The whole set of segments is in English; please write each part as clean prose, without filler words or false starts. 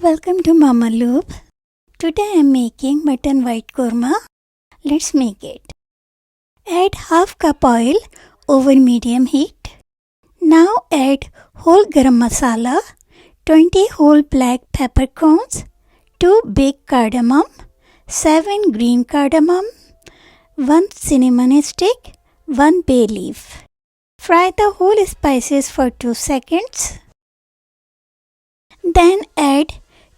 Welcome to Mama Loop. Today I am making Mutton White Korma. Let's make it. Add half cup oil over medium heat. Now add whole garam masala, 20 whole black peppercorns, 2 big cardamom, 7 green cardamom, 1 cinnamon stick, 1 bay leaf. Fry the whole spices for 2 seconds. Then add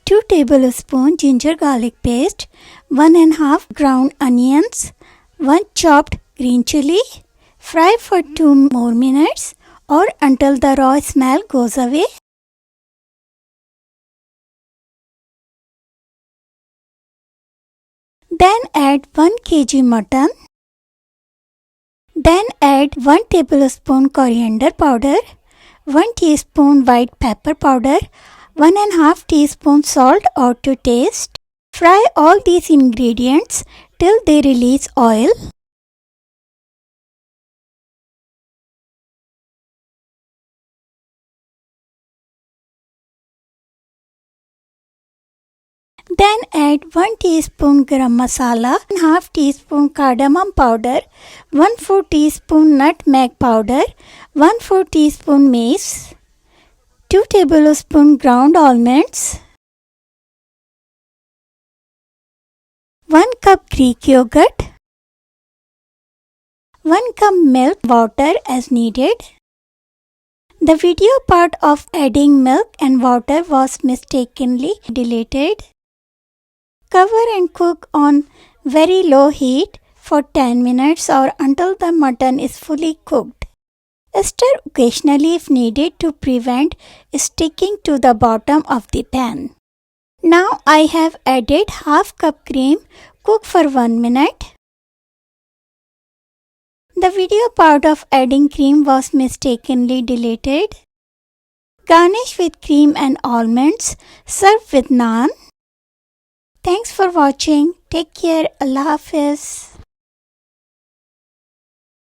2 tablespoons ginger garlic paste, 1 and half ground onions, 1 chopped green chili. Fry for 2 more minutes or until the raw smell goes away. Then add 1 kg mutton. Then add 1 tablespoon coriander powder, 1 teaspoon white pepper powder, 1 and half teaspoon salt or to taste. Fry all these ingredients till they release oil. Then add 1 teaspoon garam masala, half teaspoon cardamom powder, 1/4 teaspoon nutmeg powder, 1/4 teaspoon mace, 2 tablespoon ground almonds, 1 cup Greek yogurt, 1 cup milk water as needed. The video part of adding milk and water was mistakenly deleted. Cover and cook on very low heat for 10 minutes or until the mutton is fully cooked. Stir occasionally if needed to prevent sticking to the bottom of the pan. Now I have added half cup cream. Cook for 1 minute. The video part of adding cream was mistakenly deleted. Garnish with cream and almonds. Serve with naan. Thanks for watching. Take care. Allah Hafiz.